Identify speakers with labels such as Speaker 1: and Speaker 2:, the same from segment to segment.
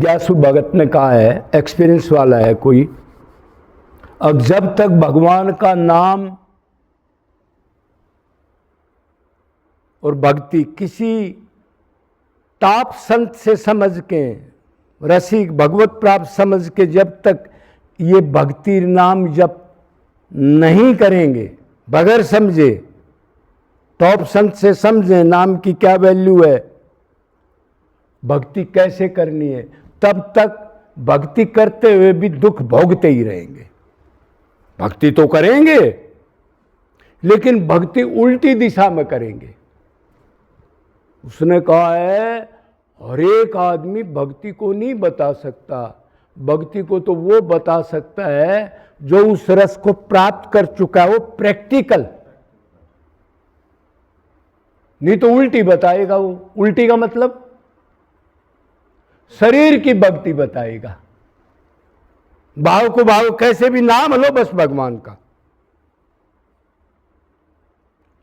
Speaker 1: जिज्ञासु भगत ने कहा है, एक्सपीरियंस वाला है कोई, अब जब तक भगवान का नाम और भक्ति किसी टॉप संत से समझ के, रसिक भगवत प्राप्त समझ के जब तक ये भक्ति नाम जप नहीं करेंगे, बगैर समझे, टॉप संत से समझे नाम की क्या वैल्यू है, भक्ति कैसे करनी है, तब तक भक्ति करते हुए भी दुख भोगते ही रहेंगे। भक्ति तो करेंगे लेकिन भक्ति उल्टी दिशा में करेंगे। उसने कहा है हर एक आदमी भक्ति को नहीं बता सकता, भक्ति को तो वो बता सकता है जो उस रस को प्राप्त कर चुका है, वो प्रैक्टिकल, नहीं तो उल्टी बताएगा। वो उल्टी का मतलब शरीर की भक्ति बताएगा, भाव को भाव कैसे भी नाम लो बस भगवान का,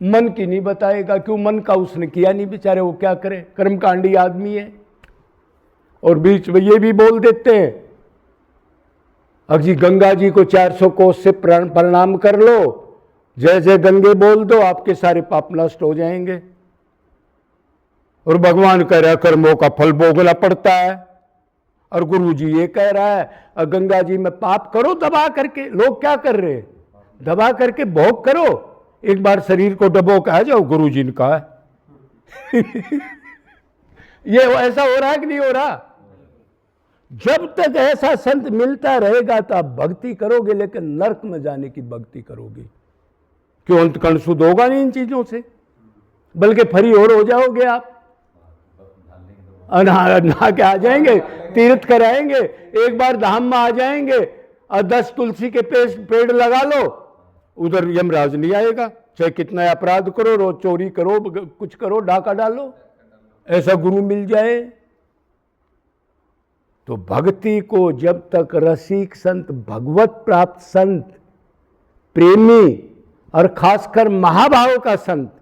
Speaker 1: मन की नहीं बताएगा। क्यों? मन का उसने किया नहीं, बेचारे वो क्या करे, कर्मकांडी आदमी है। और बीच में ये भी बोल देते हैं अब जी गंगा जी को 400 कोस से प्रणाम कर लो, जय जय गंगे बोल दो, आपके सारे पाप नष्ट हो जाएंगे। और भगवान कह रहा है कर्मों का फल भोगना पड़ता है, और गुरु जी ये कह रहा है गंगा जी में पाप करो दबा करके। लोग क्या कर रहे हैं, दबा करके भोग करो, एक बार शरीर को डबो के आ जाओ, गुरु जी ने कहा है। ये ऐसा हो रहा है कि नहीं हो रहा? जब तक ऐसा संत मिलता रहेगा तो आप भक्ति करोगे, लेकिन नरक में जाने की भक्ति करोगे। क्यों? अंतकरण शुद्ध होगा नहीं इन चीजों से, बल्कि फरी और हो जाओगे आप। नहा के आ जाएंगे, तीर्थ कराएंगे, एक बार धाम में आ जाएंगे और 10 तुलसी के पेड़ लगा लो, उधर यमराज नहीं आएगा। चाहे कितना अपराध करो, रोज चोरी करो, कुछ करो, डाका डालो, ऐसा गुरु मिल जाए। तो भक्ति को जब तक रसिक संत, भगवत प्राप्त संत, प्रेमी और खासकर महाभाव का संत,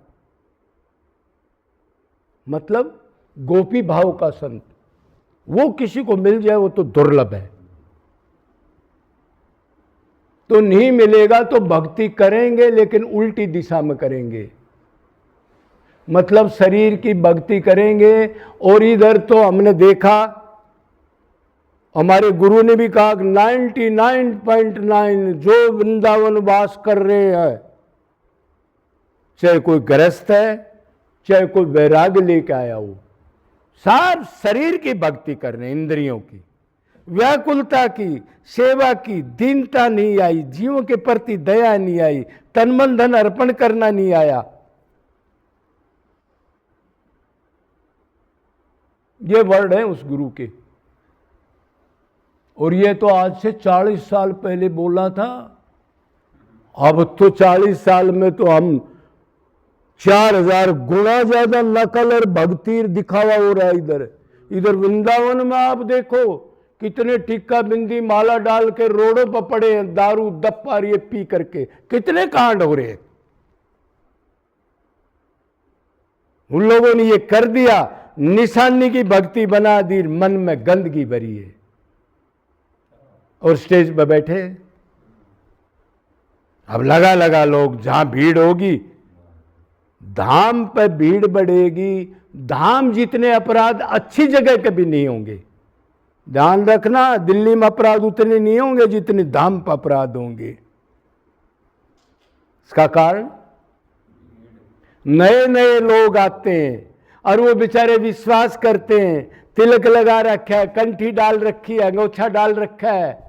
Speaker 1: मतलब गोपी भाव का संत, वो किसी को मिल जाए वो तो दुर्लभ है। तो नहीं मिलेगा तो भक्ति करेंगे लेकिन उल्टी दिशा में करेंगे, मतलब शरीर की भक्ति करेंगे। और इधर तो हमने देखा, हमारे गुरु ने भी कहा 99.9 जो वृंदावन वास कर रहे हैं, चाहे कोई गृहस्थ है, चाहे कोई वैराग्य लेके आया हो, सब शरीर की भक्ति कर रहे हैं, इंद्रियों की, व्याकुलता की, सेवा की, दीनता नहीं आई, जीवों के प्रति दया नहीं आई, तन मन धन अर्पण करना नहीं आया। ये वर्ड है उस गुरु के। और ये तो आज से 40 साल पहले बोला था। अब तो 40 साल में तो हम 4000 गुना ज्यादा नकल और भक्ति दिखावा हो रहा है। इधर वृंदावन में आप देखो कितने टिक्का बिंदी माला डाल के रोडों पर पड़े हैं, दारू दप्पा ये पी करके कितने कांड हो रहे हैं। उन लोगों ने ये कर दिया, निशानी की भक्ति बना दी, मन में गंदगी भरी है, और स्टेज पर बैठे। अब लगा लोग, जहां भीड़ होगी धाम पर भीड़ बढ़ेगी। धाम जितने अपराध अच्छी जगह कभी नहीं होंगे, ध्यान रखना, दिल्ली में अपराध उतने नहीं होंगे जितने धाम पर अपराध होंगे। इसका कारण नए नए लोग आते हैं और वो बेचारे विश्वास करते हैं, तिलक लगा रखा है, कंठी डाल रखी है, अंगोछा डाल रखा है,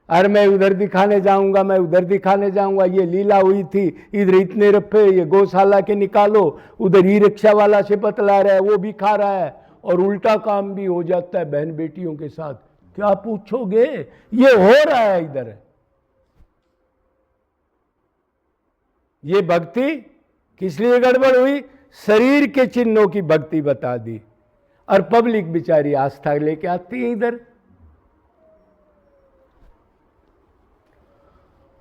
Speaker 1: अरे मैं उधर दिखाने जाऊंगा, मैं उधर दिखाने जाऊंगा, ये लीला हुई थी, इधर इतने रुपए, ये गौशाला के निकालो, उधर ई रिक्शा वाला से बतला रहा है, वो भी खा रहा है, और उल्टा काम भी हो जाता है बहन बेटियों के साथ। क्या पूछोगे, ये हो रहा है इधर। ये भक्ति किस लिए गड़बड़ हुई? शरीर के चिन्हों की भक्ति बता दी, और पब्लिक बेचारी आस्था लेके आती है इधर।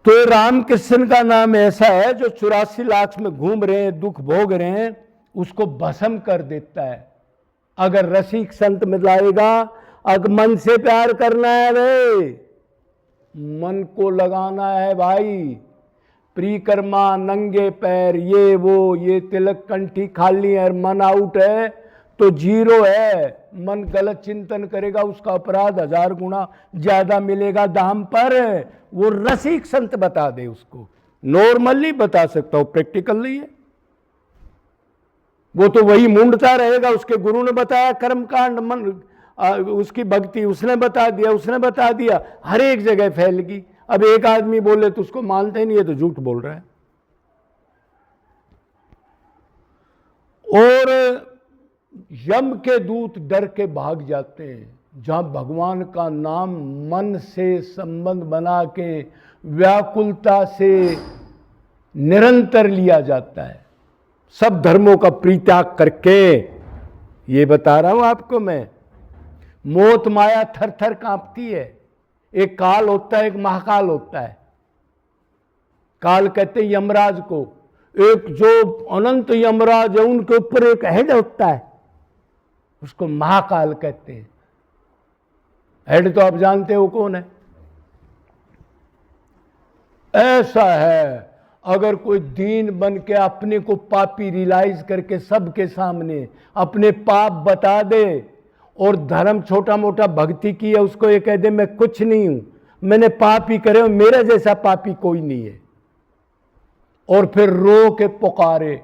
Speaker 1: तो रामकृष्ण का नाम ऐसा है जो 84 लाख में घूम रहे हैं, दुख भोग रहे हैं, उसको भस्म कर देता है। अगर रसिक संत मिलाएगा अब मन से प्यार करना है रे, मन को लगाना है भाई। परिक्रमा, नंगे पैर, ये वो, ये तिलक कंठी खाली है, मन आउट है तो जीरो है। मन गलत चिंतन करेगा, उसका अपराध 1000 गुना ज्यादा मिलेगा दाम पर। वो रसिक संत बता दे उसको, नॉर्मली बता सकता हूं, प्रैक्टिकल नहीं है। वो तो वही मूंढता रहेगा। उसके गुरु ने बताया कर्मकांड, मन उसकी भक्ति उसने बता दिया, उसने बता दिया, हर एक जगह फैल गई। अब एक आदमी बोले तो उसको मानते नहीं है, तो झूठ बोल रहा है। और यम के दूत डर के भाग जाते हैं। जहां भगवान का नाम मन से संबंध बना के व्याकुलता से निरंतर लिया जाता है, सब धर्मों का परित्याग करके, ये बता रहा हूं आपको मैं। मोत माया थर थर कांपती है। एक काल होता है, एक महाकाल होता है। काल कहते हैं यमराज को, एक जो अनंत यमराज है उनके ऊपर एक हेड होता है, उसको महाकाल कहते हैं। हेड तो आप जानते हो कौन है। ऐसा है, अगर कोई दीन बन के अपने को पापी रियलाइज करके सबके सामने अपने पाप बता दे और धर्म छोटा मोटा भक्ति की है, उसको ये कह दे मैं कुछ नहीं हूं, मैंने पाप ही करे, मेरा जैसा पापी कोई नहीं है, और फिर रो के पुकारे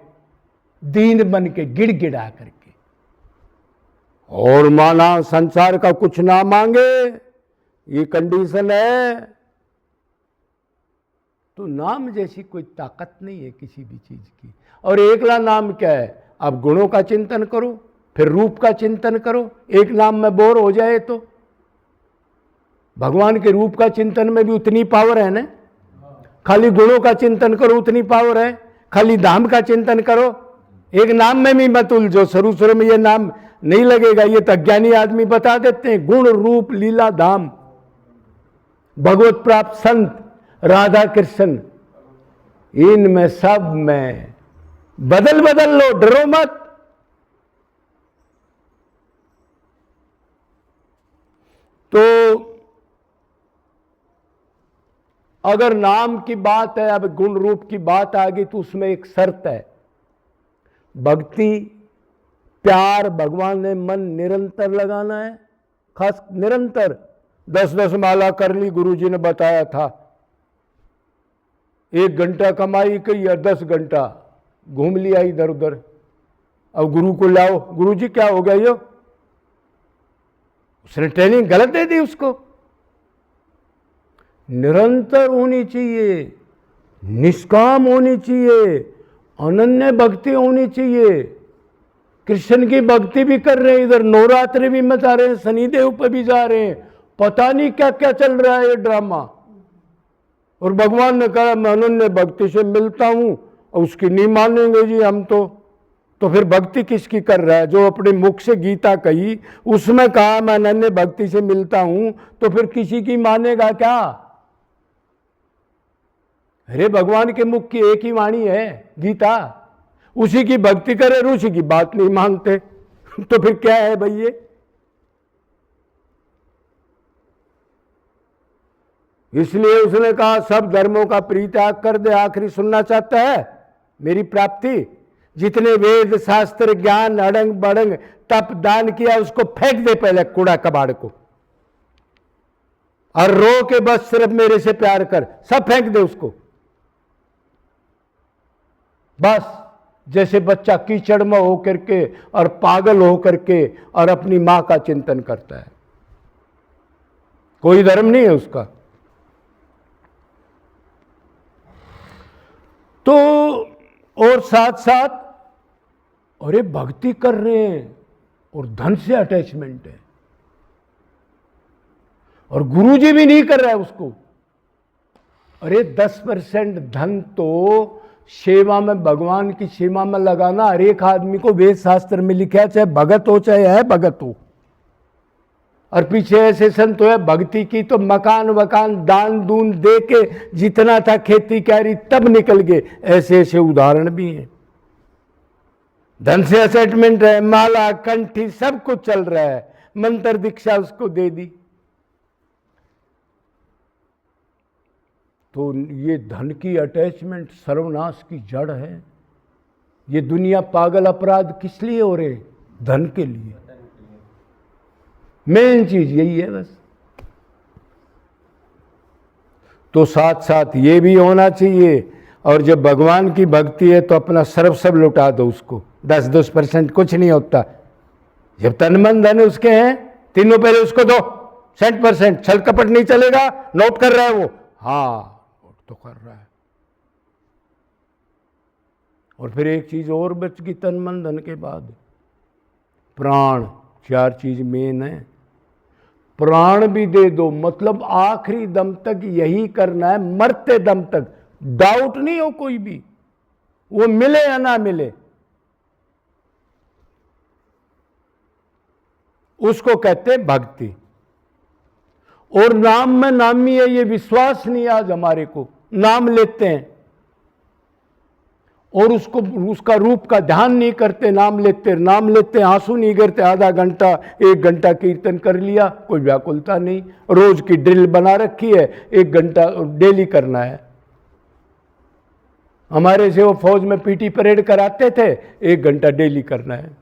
Speaker 1: दीन बन के गिड़गिड़ा करके, और माना संसार का कुछ ना मांगे, ये कंडीशन है, तो नाम जैसी कोई ताकत नहीं है किसी भी चीज की। और एकला नाम क्या है? अब गुणों का चिंतन करो, फिर रूप का चिंतन करो। एक नाम में बोर हो जाए तो भगवान के रूप का चिंतन में भी उतनी पावर है ना। खाली गुणों का चिंतन करो उतनी पावर है, खाली धाम का चिंतन करो। एक नाम में भी मत उलझो, शुरू शुरू में ये नाम नहीं लगेगा, ये तो अज्ञानी आदमी बता देते हैं। गुण रूप लीला धाम, भगवत प्राप्त संत, राधा कृष्ण, इनमें सब में बदल बदल लो, डरो मत। तो अगर नाम की बात है, अब गुण रूप की बात आ गई, तो उसमें एक शर्त है, भक्ति प्यार भगवान ने मन निरंतर लगाना है। खास निरंतर 10-10 माला कर ली, गुरुजी ने बताया था। 1 घंटा कमाई की या 10 घंटा घूम लिया इधर उधर। अब गुरु को लाओ, गुरुजी क्या हो गया, यो उसने ट्रेनिंग गलत दे दी उसको। निरंतर होनी चाहिए, निष्काम होनी चाहिए, अनन्य भक्ति होनी चाहिए। कृष्ण की भक्ति भी कर रहे हैं, इधर नवरात्रि भी मचा रहे हैं, शनिदेव पर भी जा रहे हैं, पता नहीं क्या क्या चल रहा है ये ड्रामा। और भगवान ने कहा मैं अनन्य भक्ति से मिलता हूं, और उसकी नहीं मानेंगे जी हम तो फिर भक्ति किसकी कर रहा है? जो अपने मुख से गीता कही उसमें कहा मैं अनन्य भक्ति से मिलता हूं, तो फिर किसी की मानेगा क्या? अरे भगवान के मुख की एक ही वाणी है गीता, उसी की भक्ति करे, उसी की बात नहीं मानते तो फिर क्या है भाई ये? इसलिए उसने कहा सब धर्मों का परित्याग कर दे। आखिरी सुनना चाहता है मेरी प्राप्ति? जितने वेद शास्त्र ज्ञान अड़ंग बड़ंग तप दान किया उसको फेंक दे पहले कूड़ा कबाड़ को, और रो के बस सिर्फ मेरे से प्यार कर, सब फेंक दे उसको। बस जैसे बच्चा कीचड़ में होकर के और पागल होकर के और अपनी मां का चिंतन करता है, कोई धर्म नहीं है उसका। तो और साथ साथ अरे भक्ति कर रहे हैं और धन से अटैचमेंट है, और गुरुजी भी नहीं कर रहा है उसको। अरे 10% धन तो सेवा में, भगवान की सेवा में लगाना हर एक आदमी को वेद शास्त्र में लिखा है, चाहे भगत हो चाहे है भगत हो। और पीछे ऐसे संत हुए भक्ति की तो मकान वकान दान दून दे के जितना था खेती कैरी तब निकल गए, ऐसे ऐसे उदाहरण भी हैं। धन से असेटमेंट है, माला कंठी सब कुछ चल रहा है, मंत्र दीक्षा उसको दे दी। तो ये धन की अटैचमेंट सर्वनाश की जड़ है। ये दुनिया पागल अपराध किस लिए हो रहे? धन के लिए। मेन चीज यही है बस। तो साथ साथ ये भी होना चाहिए, और जब भगवान की भक्ति है तो अपना सब लुटा दो उसको। 10% कुछ नहीं होता। जब तन मन धन उसके हैं, तीनों पहले उसको दो। 100% छल कपट नहीं चलेगा। नोट कर रहा है वो, हाँ नोट तो कर रहा है। और फिर एक चीज और बच गई तन मन धन के बाद, प्राण। 4 चीज मेन है। प्राण भी दे दो, मतलब आखिरी दम तक यही करना है, मरते दम तक। डाउट नहीं हो कोई भी, वो मिले या ना मिले। उसको कहते हैं भक्ति। और नाम में नामी है, ये विश्वास नहीं आज हमारे को। नाम लेते हैं और उसको, उसका रूप का ध्यान नहीं करते। नाम लेते आंसू नहीं गिरते। आधा घंटा 1 घंटा कीर्तन कर लिया, कोई व्याकुलता नहीं। रोज की ड्रिल बना रखी है, 1 घंटा डेली करना है। हमारे से वो फौज में पीटी परेड कराते थे, 1 घंटा डेली करना है।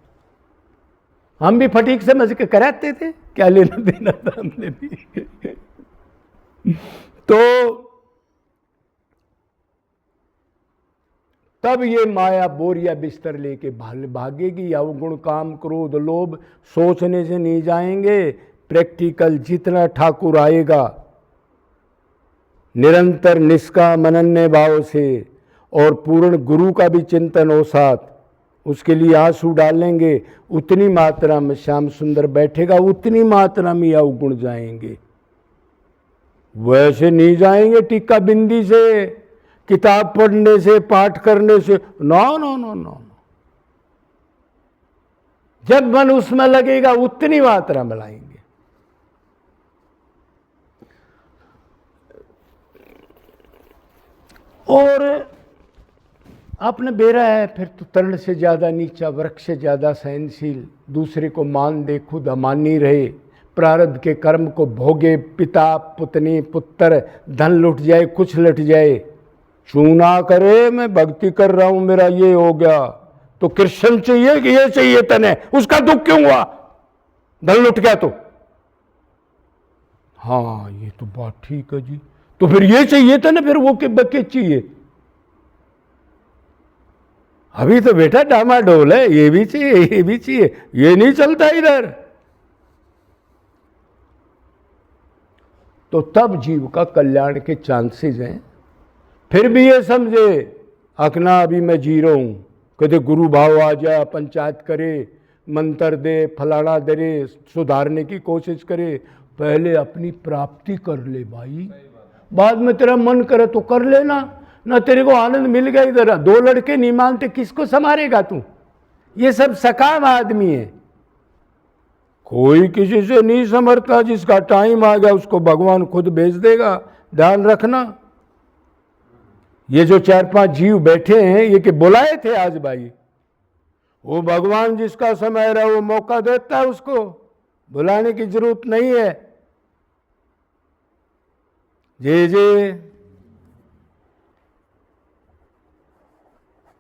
Speaker 1: हम भी फटीक समझ के कराते थे, क्या लेना देना था हमने भी। तो तब ये माया बोरिया बिस्तर लेके भागेगी। अवगुण काम क्रोध लोभ सोचने से नहीं जाएंगे। प्रैक्टिकल जितना ठाकुर आएगा, निरंतर निष्काम अनन्य भाव से, और पूर्ण गुरु का भी चिंतन हो साथ, उसके लिए आंसू डालेंगे, उतनी मात्रा में श्याम सुंदर बैठेगा, उतनी मात्रा में अवगुण जाएंगे। वैसे नहीं जाएंगे टीका बिंदी से, किताब पढ़ने से, पाठ करने से। No no no no. जब मन उसमें लगेगा उतनी मात्रा में लाएंगे। और आपने बेरा है फिर तो तर्ण से ज्यादा नीचा, वृक्ष से ज्यादा सहनशील, दूसरे को मान दे खुद अमानी रहे, प्रारब्ध के कर्म को भोगे, पिता पुतनी पुत्र, धन लुट जाए कुछ लुट जाए, चूना करे मैं भक्ति कर रहा हूं मेरा ये हो गया। तो कृष्ण चाहिए कि ये चाहिए तने? उसका दुख क्यों हुआ? धन लुट गया तो। हाँ ये तो बात ठीक है जी, तो फिर ये चाहिए था ना, फिर वो के बके चाहिए। अभी तो बेटा डामाडोल है, ये भी चाहिए ये भी चाहिए, ये नहीं चलता इधर। तो तब जीव का कल्याण के चांसेस हैं। फिर भी ये समझे अकना अभी मैं जी रहा हूं, कदे गुरु भाव आ जाए, पंचायत करे, मंत्र दे, फलाना दे, सुधारने की कोशिश करे। पहले अपनी प्राप्ति कर ले भाई, बाद में तेरा मन करे तो कर लेना। ना तेरे को आनंद मिल गया इधर, 2 लड़के नहीं मानते, किसको संभालेगा तू? ये सब सकाम आदमी है, कोई किसी से नहीं समझता। जिसका टाइम आ गया उसको भगवान खुद भेज देगा, ध्यान रखना। ये जो 4-5 जीव बैठे हैं, ये कि बुलाए थे आज भाई, वो भगवान जिसका समय रहा वो मौका देता है, उसको बुलाने की जरूरत नहीं है। जय जय